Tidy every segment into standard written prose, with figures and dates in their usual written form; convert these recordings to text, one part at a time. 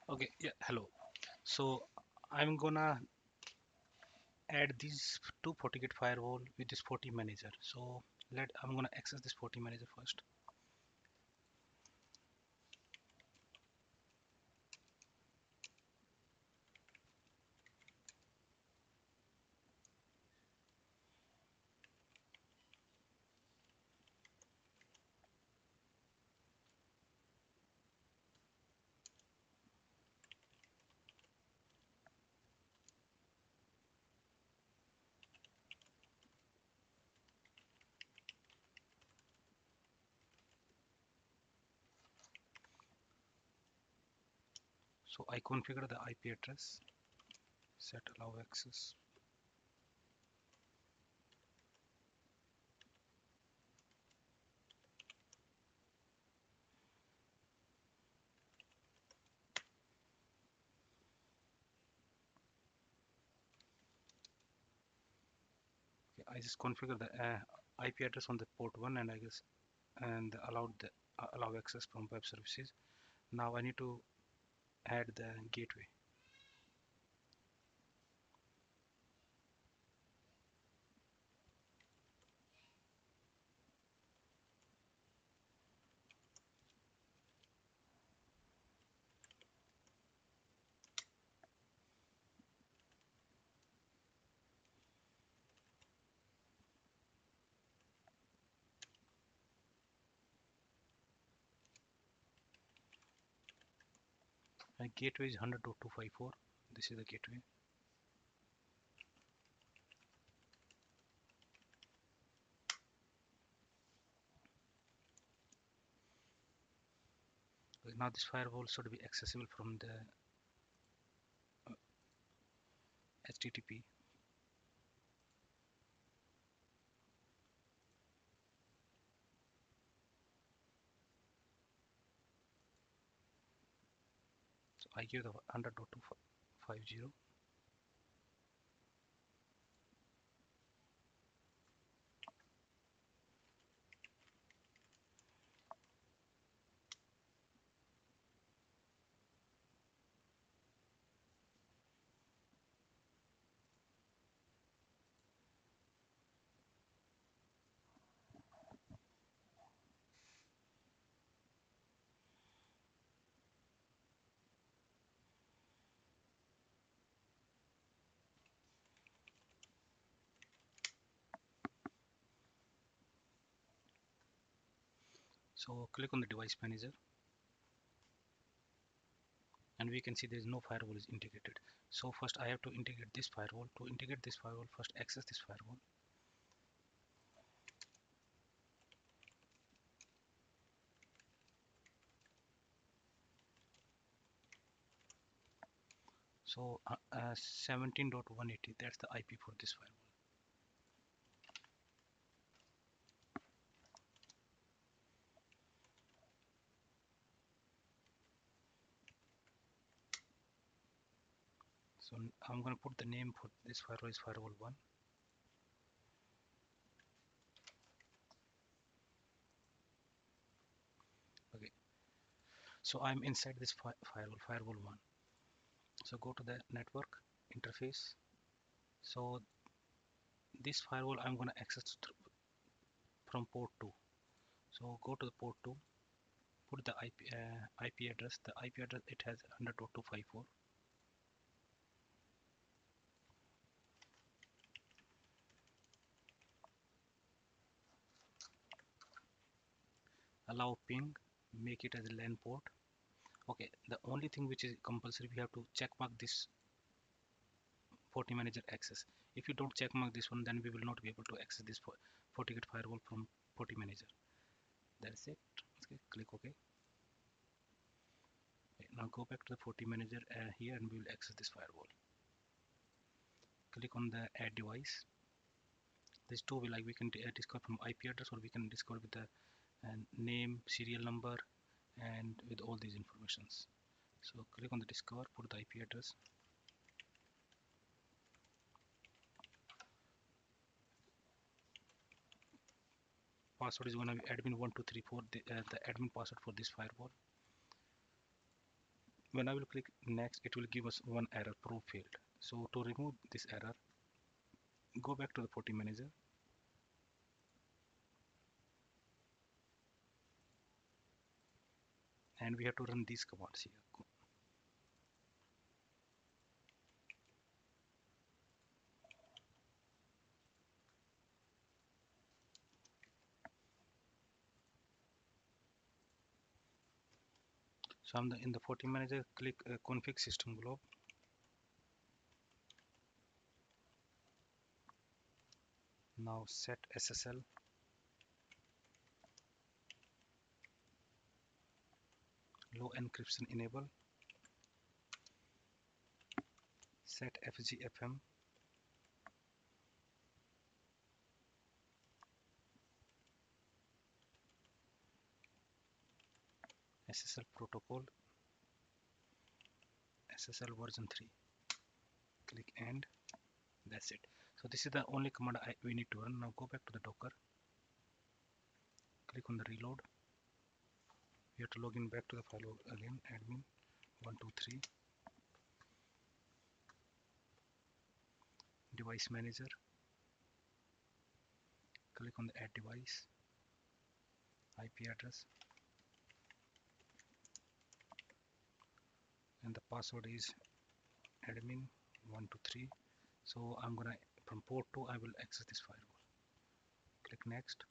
Okay, yeah, hello. So I'm gonna add these two FortiGate firewall with this FortiManager. So I'm gonna access this FortiManager first. So I configure the IP address, set allow access. Okay, I just configure the IP address on the port one, and I guess and allowed the allow access from web services. Now I need to add the gateway. My gateway is 100.254. This is the gateway. Now this firewall should be accessible from the HTTP. So I give the 100.250. So click on the device manager, and we can see there is no firewall is integrated. So first I have to integrate this firewall. To integrate this firewall, first access this firewall. So 17.180, that's the IP for this firewall. So I'm going to put the name for this firewall is firewall 1. Okay, so I'm inside this firewall 1. So go to the network interface. So this firewall I'm going to access from port 2. So go to the port 2, put the IP address. The IP address, it has 100.254. Allow ping, make it as a LAN port. Okay, the only thing which is compulsory, we have to check mark this FortiManager access. If you don't check mark this one, then we will not be able to access this FortiGate firewall from FortiManager. That's it. Okay, click OK. Okay, now go back to the FortiManager here, and we will access this firewall. Click on the add device. These two will, like, we can discover from IP address, or we can discover with the name, serial number, and with all these informations. So click on the discover, put the IP address. Password is going to be admin1234, the admin password for this firewall. When I will click next, it will give us one error, proof failed. So to remove this error, go back to the FortiManager, and we have to run these commands here. So I'm in the FortiManager, click config system globe. Now set SSL, low encryption enable, set FGFM, SSL protocol, SSL version 3. Click end. That's it. So this is the only command we need to run. Now go back to the Docker. Click on the reload. We have to log in back to the firewall again. Admin 123. Device manager. Click on the add device. IP address. And the password is admin 123. So I'm gonna from port 2 I will access this firewall. Click next.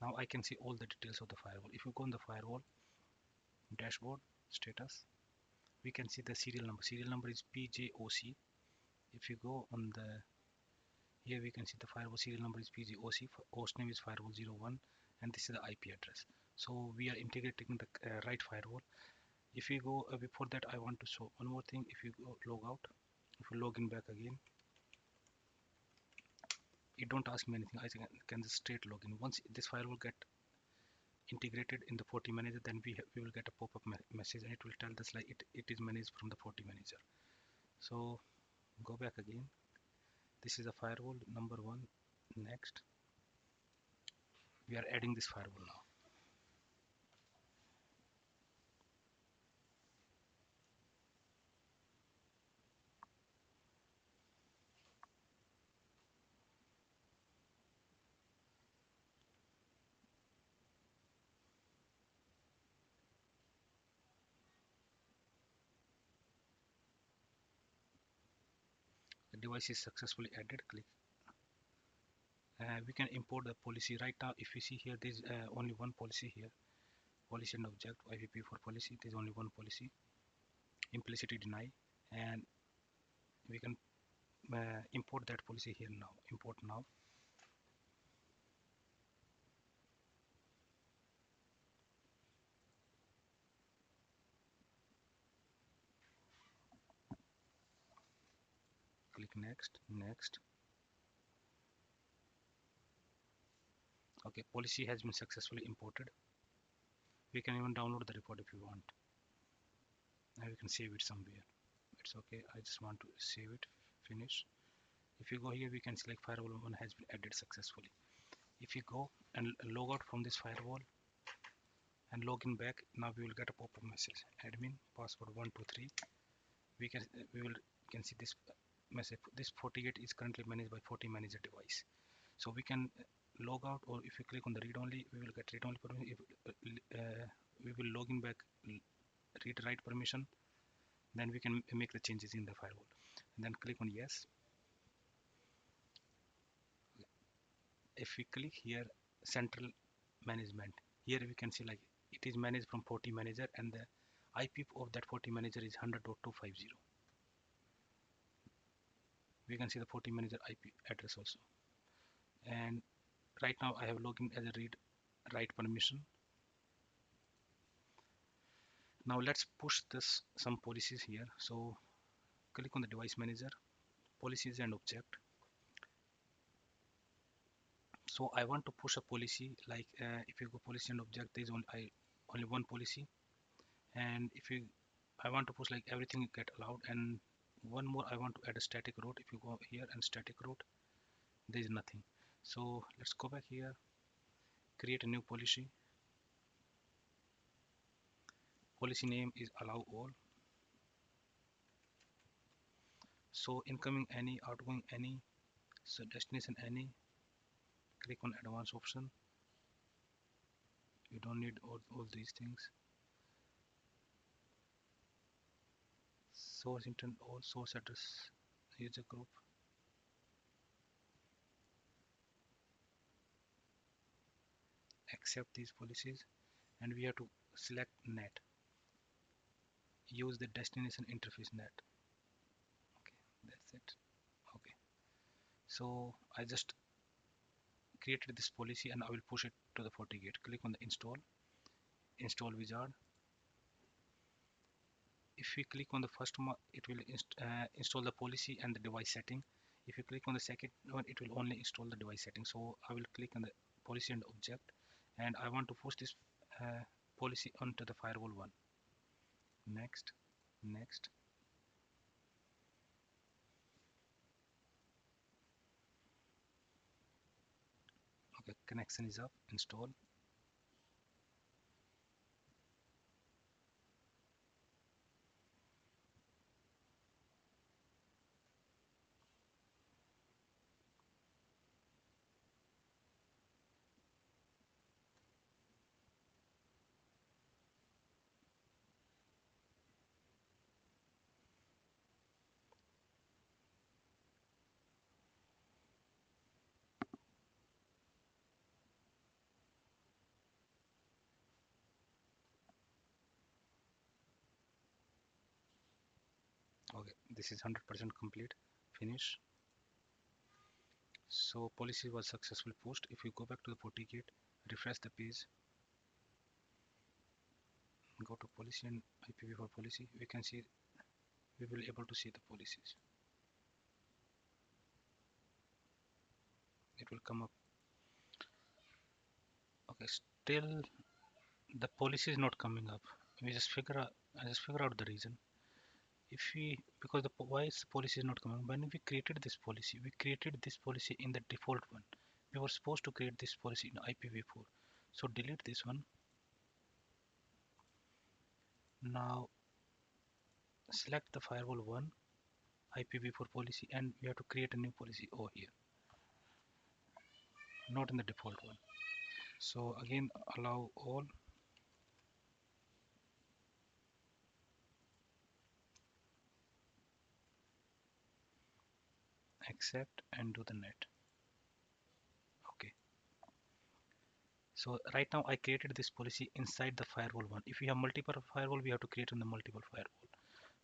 Now I can see all the details of the firewall. If you go on the firewall dashboard status, we can see the serial number. Serial number is PJOC. If you go on the here, we can see the firewall serial number is PJOC. Host name is firewall01, and this is the IP address. So we are integrating the right firewall. If we go before that, I want to show one more thing. If you go log out, if you log in back again, it don't ask me anything. I can just straight log in. Once this firewall get integrated in the FortiManager, then we will get a pop-up message, and it will tell us like it is managed from the FortiManager. So go back again. This is a firewall number 1. Next, we are adding this firewall now. The device is successfully added. Click. We can import the policy right now. If you see here, there's only one policy here. Policy and object IPv4 for policy. There's only one policy. Implicitly deny, and we can import that policy here now. Import now. Click next. Next. Okay, policy has been successfully imported. We can even download the report if you want. Now we can save it somewhere. It's okay. I just want to save it. Finish. If you go here, we can select firewall 1 has been added successfully. If you go and log out from this firewall and log in back, now we will get a pop-up message. Admin password 123. We will can see this message. This FortiGate is currently managed by FortiManager device. So we can log out, or if you click on the read only, we will get read only permission. If we will log in back, read write permission, then we can make the changes in the firewall. And then click on yes. If we click here, central management, here we can see like it is managed from FortiManager, and the IP of that FortiManager is 100.250. We can see the FortiManager IP address also. And right now I have logged in as a read write permission. Now let's push this some policies here. So click on the device manager, policies and object. So I want to push a policy like if you go policy and object, there is only one policy. And if you I want to push like everything get allowed, and one more I want to add a static route. If you go here and static route, there is nothing. So let's go back here, create a new policy. Policy name is allow all. So incoming any, outgoing any, so destination any. Click on advanced option. You don't need all these things. Source intent, all source address, user group. Accept these policies, and we have to select net. Use the destination interface net. Okay, that's it. Okay, so I just created this policy and I will push it to the FortiGate. Click on the install wizard. If we click on the first one, it will install the policy and the device setting. If you click on the second one, it will only install the device setting. So I will click on the policy and object, and I want to push this policy onto the firewall one. Next, next. Okay, connection is up. Install. Okay, this is 100% complete. Finish. So policy was successfully pushed. If you go back to the FortiGate, refresh the page, go to policy and IPv4 policy, we can see, we will able to see the policies. It will come up. Okay, still the policy is not coming up. We just figure out, I just figure out the reason. If we, because the why is the policy is not coming? When we created this policy, we created this policy in the default one. We were supposed to create this policy in IPv4. So delete this one. Now select the firewall one IPv4 policy, and we have to create a new policy over here, not in the default one. So again, allow all, accept, and do the net. Okay, so right now I created this policy inside the firewall one. If we have multiple firewall, we have to create in the multiple firewall.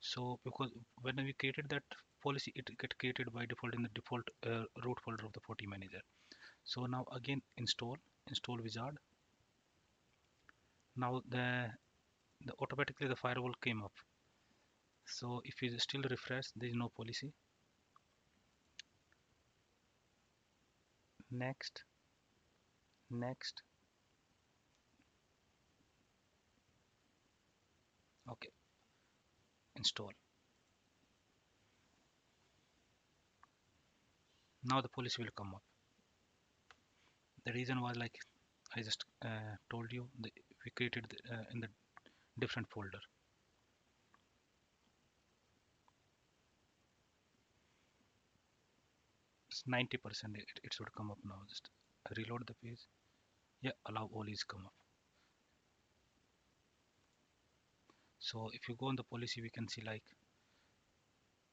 So because when we created that policy, it get created by default in the default root folder of the FortiManager. So now again install wizard. Now the automatically the firewall came up. So if we still refresh, there is no policy. Next, next. Okay, install. Now the policy will come up. The reason was like I just told you, we created in the different folder. It's 90%. It should come up now. Just reload the page. Yeah, allow all is come up. So if you go on the policy, we can see like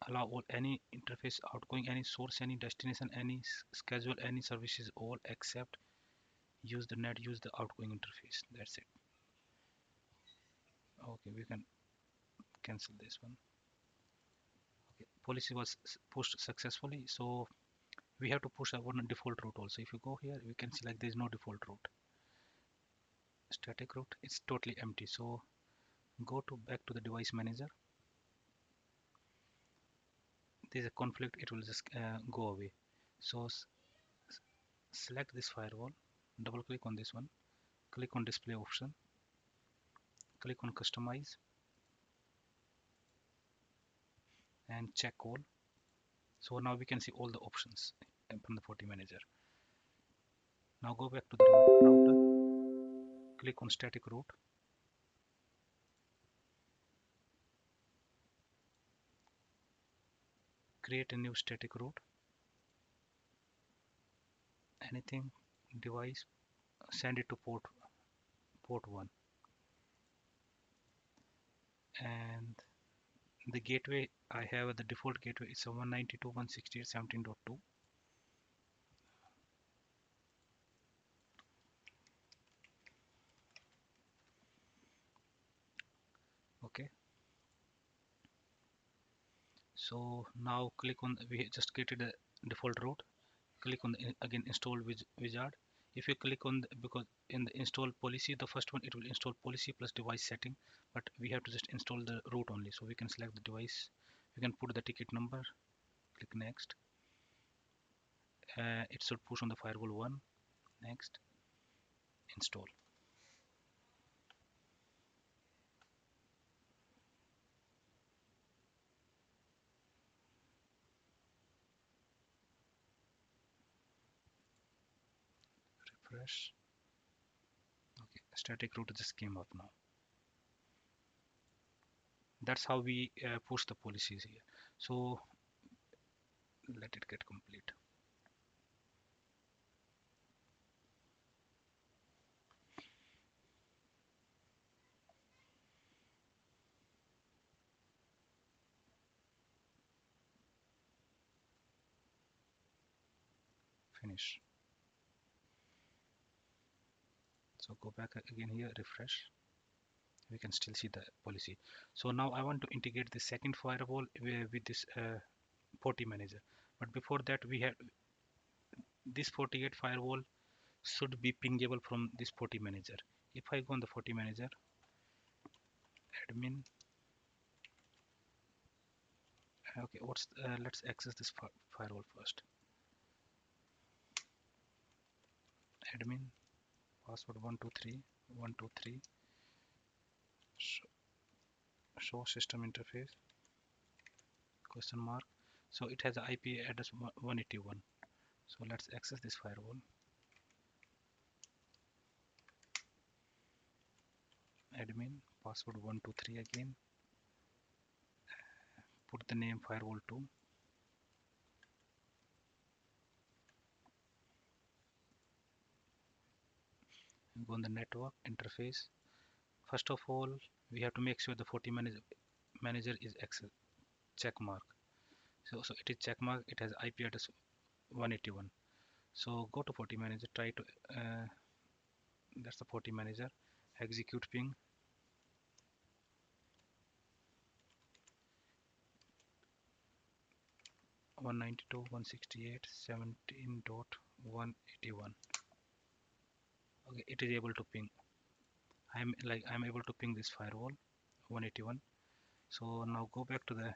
allow all, any interface outgoing, any source, any destination, any schedule, any services, all except use the net, use the outgoing interface. That's it. Okay, we can cancel this one. Okay, policy was pushed successfully. So we have to push our default route also. If you go here, we can see like there is no default route. Static route, it's totally empty. So go to back to the device manager. There's a conflict, it will just go away. So select this firewall, double click on this one, click on display option, click on customize, and check all. So now we can see all the options from the FortiManager. Now go back to the router, click on static route, create a new static root, anything, device, send it to port 1, and the gateway I have, the default gateway is a 192.168.17.2. Okay, so now click on, we just created a default root, click on the again install wizard. If you click on because in the install policy, the first one it will install policy plus device setting, but we have to just install the root only. So we can select the device, we can put the ticket number, click next. It should push on the firewall 1, next, install, refresh. Okay, static root just came up now. That's how we push the policies here. So let it get complete. Finish. So go back again here, refresh. We can still see the policy. So now I want to integrate the second firewall with this FortiManager. But before that, we have this FortiGate firewall should be pingable from this FortiManager. If I go on the FortiManager, admin, okay, let's access this firewall first. Admin, password 123 show system interface question mark. So it has an IP address 181. So let's access this firewall. Admin, password 123 again. Put the name firewall 2. Go on the network interface. First of all, we have to make sure the FortiManager is access check mark. So it is check mark. It has IP address 181. So go to FortiManager. Try to that's the FortiManager. Execute ping. 192.168.17.181. Okay, it is able to ping. I'm able to ping this firewall 181. So now go back to the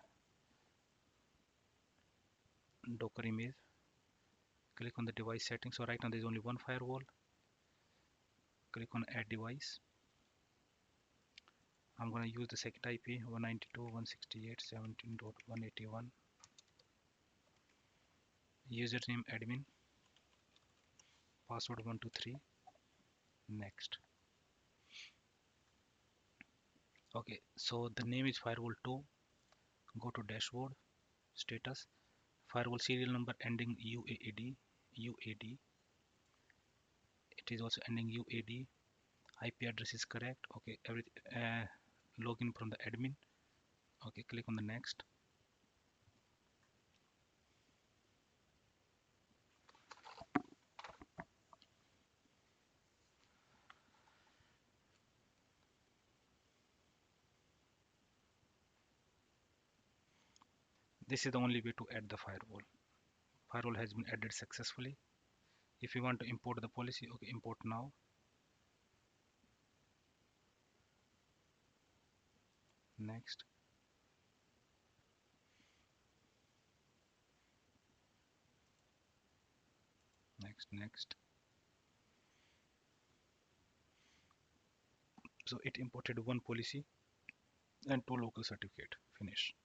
Docker image. Click on the device settings. So right now there is only one firewall. Click on add device. I'm going to use the second IP 192.168.17.181. Username admin. Password 123. Next. Okay, so the name is firewall 2. Go to dashboard, status, firewall serial number ending UAAD. UAD. It is also ending UAD. IP address is correct. Okay, everything. Login from the admin. Okay, click on the next. This is the only way to add the firewall. Firewall has been added successfully. If you want to import the policy, okay, import now. Next. Next. So it imported one policy and two local certificate. Finish.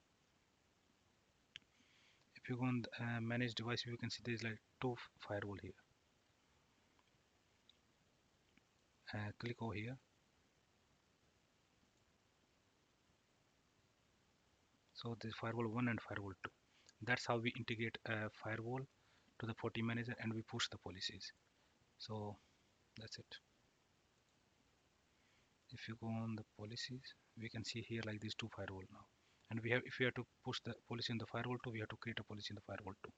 If you go on manage device, you can see there is like two firewall here. Click over here. So this firewall 1 and firewall 2. That's how we integrate a firewall to the FortiManager and we push the policies. So that's it. If you go on the policies, we can see here like these two firewall now. And we have, if we have to push the policy in the firewall too, we have to create a policy in the firewall too.